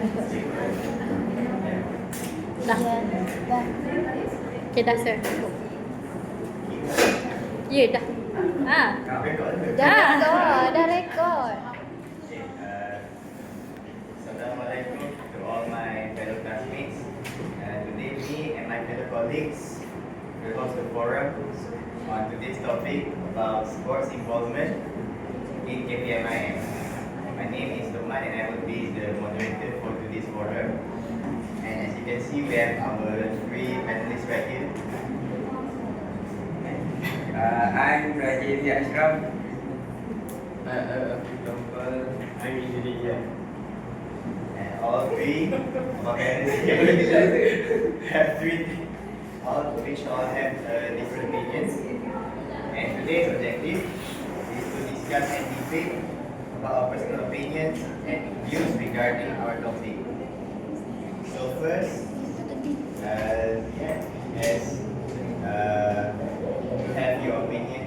Dah. Dah. Okay, dah sir. Ya, dah. Dah rekod. Assalamualaikum to all my fellow classmates. Today, me and my fellow colleagues will host a forum on today's topic about sports involvement in KPMIM. My name is Luman and I will be the moderator for today's forum. And as you can see, we have our three panelists right here. I'm Rajiv Ashram. I'm Indonesia. And all three of our panelists have all have different opinions. And today's objective is to discuss and debate about our personal opinions and views regarding our topic. So first, you have your opinion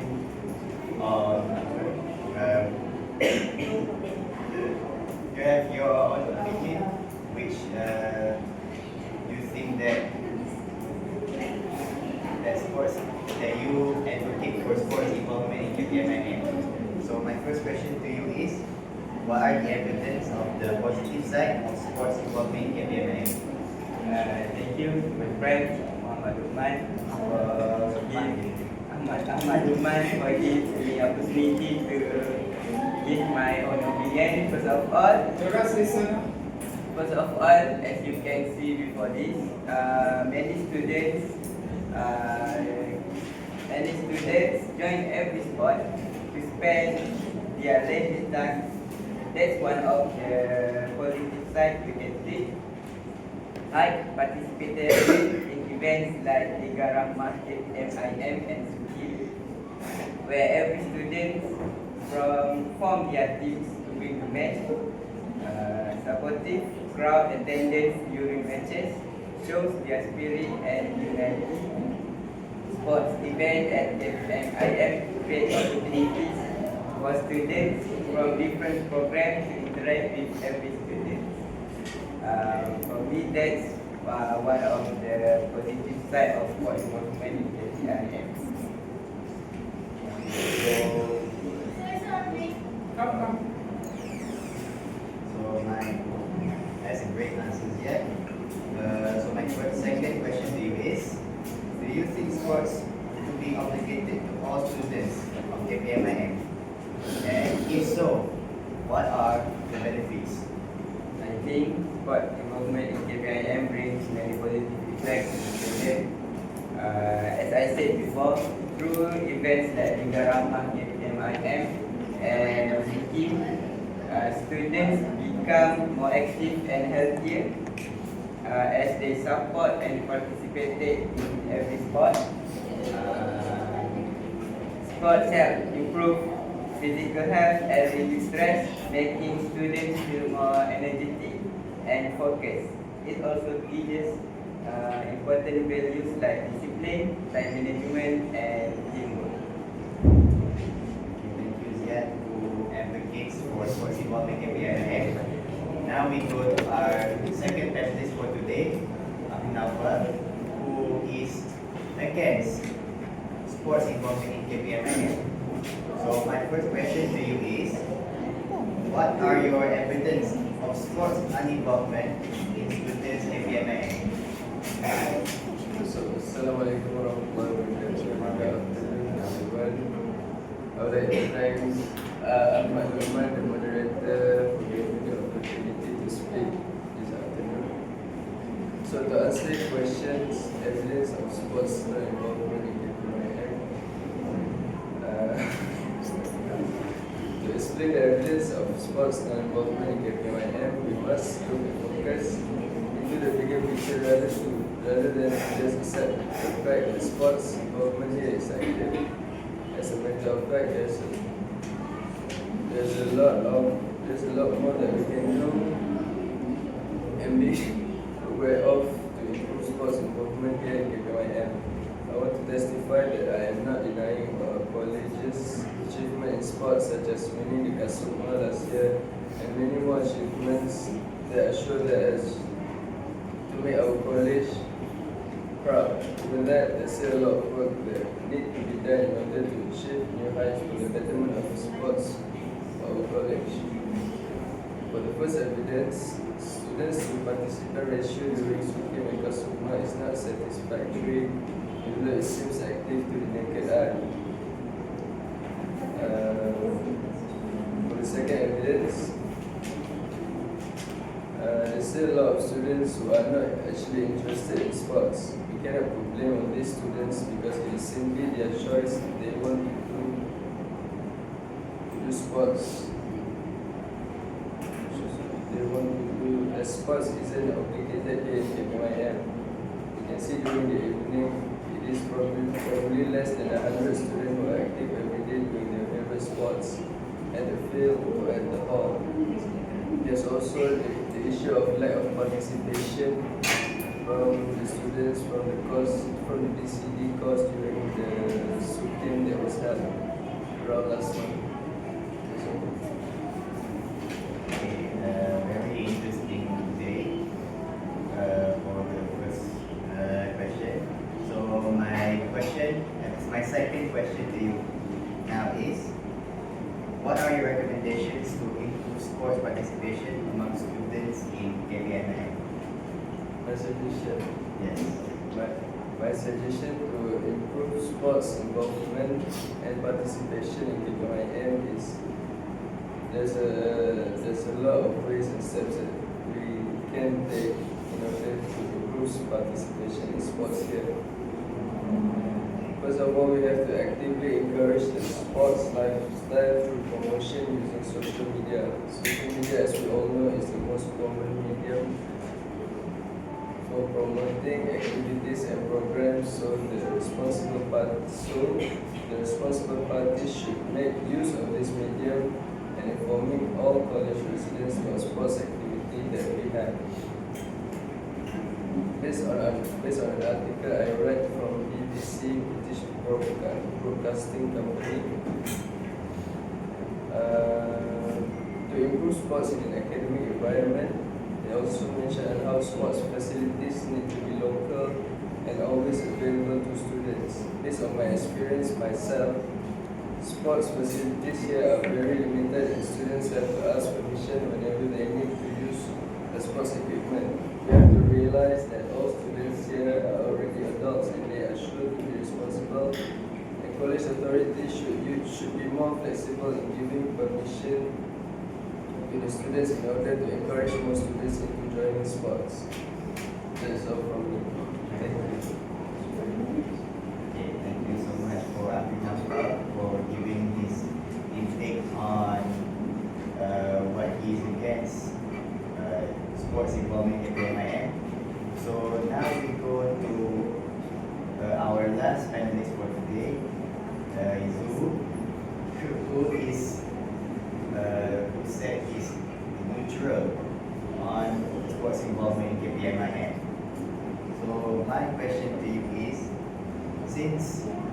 on you have your own opinion, which you think that you advocate for sports involvement in KPMIM. So my first question to you is, what are the evidence of the positive side of sports involvement in KPMIM? Thank you, my friend Muhammad Luqman, for giving me opportunity to give my own opinion. First of all, as you can see before this, many students join every sport to spend their leisure time. That's one of the positive side we can see. I participated in events like Liga Rahmah, MIM, and Suki, where every student form their teams to win the match. Supportive crowd attendance during matches shows their spirit and unity. Sports events at MIM create opportunities for students from different programs to interact with every student. For me, that's one of the positive side of sports involvement in KPIM. That's a great answer yet. So my second question to you is, do you think sports to be obligated to all students of KPMIM? And if so, what are the benefits? I think sport involvement in KPIM brings many positive effects to the student. As I said before, through events like Liga Rahmah, KPMIM, and Ziki, students become more active and healthier as they support and participate in every sport. Sports help improve physical health and reduce stress, making students feel more energetic and focused. It also teaches important values like discipline, time management, and teamwork. Thank you, Ziad, who advocates for sports involvement in KPMIM. Now we go to our second panelist for today, Abhinav, who is against sports involvement in KPMIM. So my first question to you is, what are your evidence of sports uninvolvement in students' KPMIM? Assalamualaikum warahmatullahi wabarakatuh. I would like to thank Ahmad Luqman, the moderator, for giving me the opportunity to speak this afternoon. So to answer your questions, evidence of sports involvement in KPMIM. To explain the evidence of sports involvement in KPMIM, we must look and focus into the bigger picture rather than just accept the fact that sports involvement here is active. As a matter of fact, there's a lot more that we can do and be aware of to improve sports involvement here in KPMIM. I want to testify that I am not denying our college's achievement in sports such as winning the Kasuma last year and many more achievements that assure us to make our college proud. Even that, there's still a lot of work that need to be done in order to achieve new heights for the betterment of sports for our college. For the first evidence, students to participant ratio during swimming and Kasuma is not satisfactory, even though it seems active to the naked eye. For the second evidence, there's still a lot of students who are not actually interested in sports. We cannot put blame on these students because it is simply their choice if they want to do sports. They want to do as sports isn't obligated here in KPYM. You can see during the evening, it is probably less than 100 students who are active every day doing their favorite sports at the field or at the hall. There's also the issue of lack of participation from the students from the BCD course during the SUKIM that was held around last month. Very interesting day for the first question. So my second question to you now is, what are your recommendations to improve sports participation among students in KPMI? My suggestion. Yes. My suggestion to improve sports involvement and participation in KPIM is there's a lot of ways and steps that we can take in order to improve participation in sports here. First of all, we have to actively encourage the sports lifestyle through promotion using social media. Social media, as we all know, is the most common medium for promoting activities and programs. So the responsible parties should make use of this medium and informing all college residents about sports activity that we have. Based on an article I read from BBC, British Broadcasting Company, to improve sports in an academic environment, they also mentioned how sports facilities need to be local and always available to students. Based on my experience myself, sports facilities here are very limited and students have to ask permission whenever they need to use the sports equipment. We have to realize that all students here are already adults and they are sure to be responsible, and college authorities should be more flexible in giving permission to the students in order to encourage more students into joining sports. That's all from me. Thank you. Okay, thank you so much for Abhinav for giving his intake on what he is against sports involving KPMIM. So now we go to our last panelist for today, Zhu, who said he's neutral on sports involvement in KPMIM. So my question to you is, since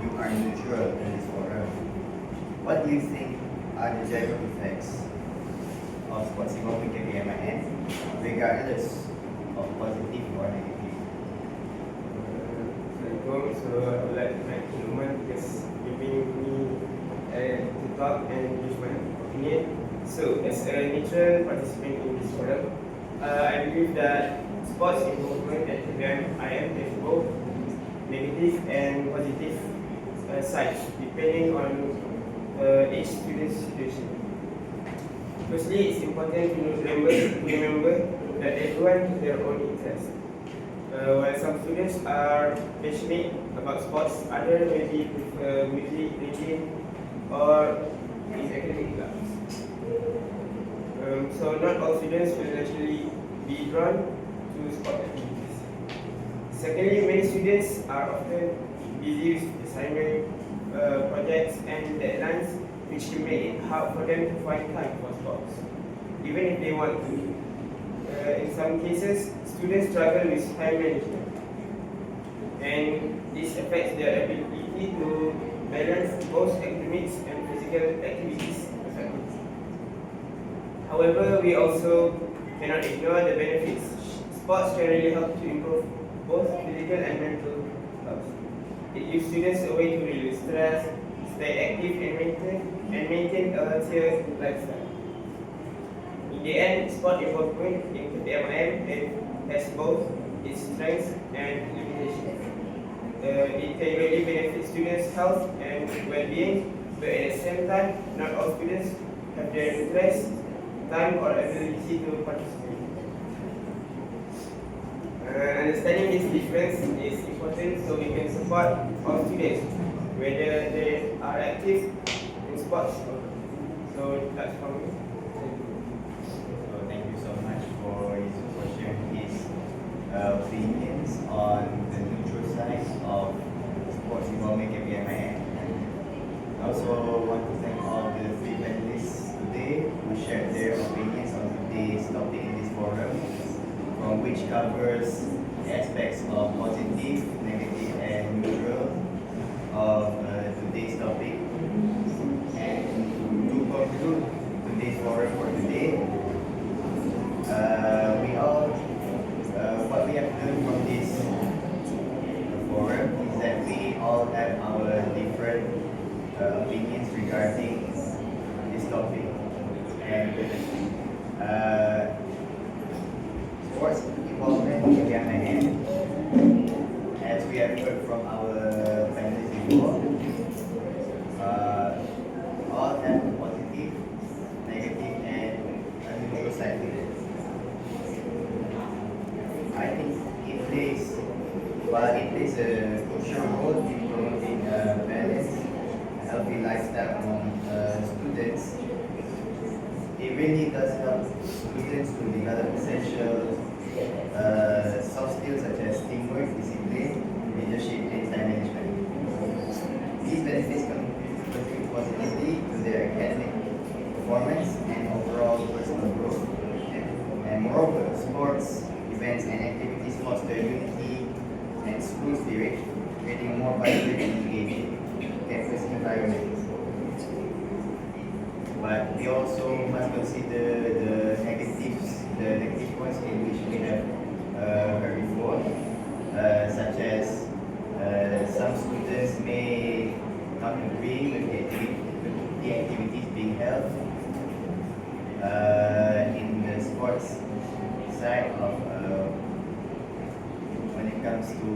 you are neutral in this forum, what do you think are the general effects of sports involvement in KPMIM, regardless of positive or negative? So I would like to thank Numan because giving me to talk and give my opinion. So as a neutral participant in this forum, I believe that sports involvement at KPMIM has both negative and positive sides depending on each student's situation. Firstly, it's important to remember that everyone has their own interests. While some students are passionate about sports, others maybe prefer music, reading, or is academic clubs. So not all students will actually be drawn to sport activities. Secondly, many students are often busy with assignment, projects, and deadlines, which can make it hard for them to find time for sports, even if they want to. In some cases, students struggle with time management, and this affects their ability to balance both academics and physical activities effectively. However, we also cannot ignore the benefits. Sports can really help to improve both physical and mental health. It gives students a way to relieve stress, stay active, and maintain a healthier lifestyle. In the end, sport involvement in KPMIM has both its strengths and limitations. It can really benefit students' health and well-being, but at the same time, not all students have the interest, time, or ability to participate. Understanding this difference is important so we can support all students, whether they are active in sports or not. So that's from me. So thank you so much for sharing his opinions on the neutral side of sports involving KPMIM. I also want to thank all the three panelists today who shared their opinions on today's topic in this forum, from which covers aspects of positive, negative, and neutral of today's topic. And to conclude today's forum for today, what we have learned from this forum is that we all have our different opinions regarding this topic. And sports involvement in KPMIM, as we have heard from our panelists before, all have a positive, negative, and a neutral side to it. I think it plays a crucial role in promoting a balanced, healthy lifestyle among students. It really does help students to develop essential soft skills such as teamwork, discipline, leadership, and time management. These benefits contribute positively to their academic performance and overall personal growth. And moreover, sports, events, and activities foster unity and school spirit, creating a more vibrant and engaging campus environment. But we also must consider the negative points in which we have heard before, such as some students may not agree with the activities being held in the sports side of when it comes to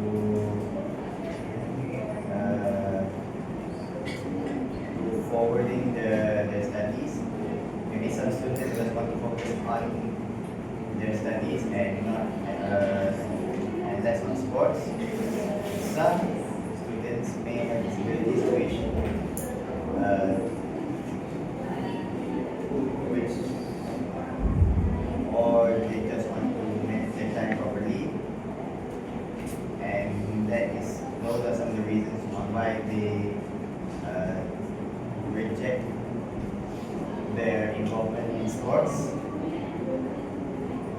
forwarding the studies. Maybe some students just want to focus on their studies and not and less on sports. Some students may have disabilities which or they just want to manage their time properly, and those are some of the reasons on why they reject their involvement in sports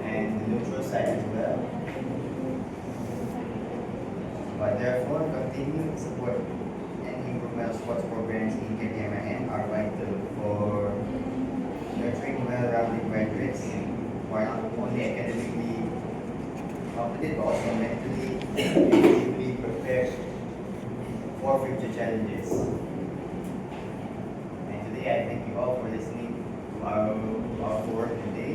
and the neutral side as well. But therefore, continued support and improvement of sports programs in KPMIM are vital for nurturing well-rounded graduates who are not only academically competent but also mentally and physically prepared for future challenges. And today, I thank you all for listening to our forum today.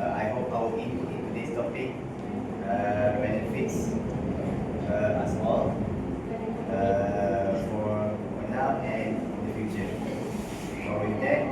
I hope our input into this topic benefits us all for now and in the future. So with that,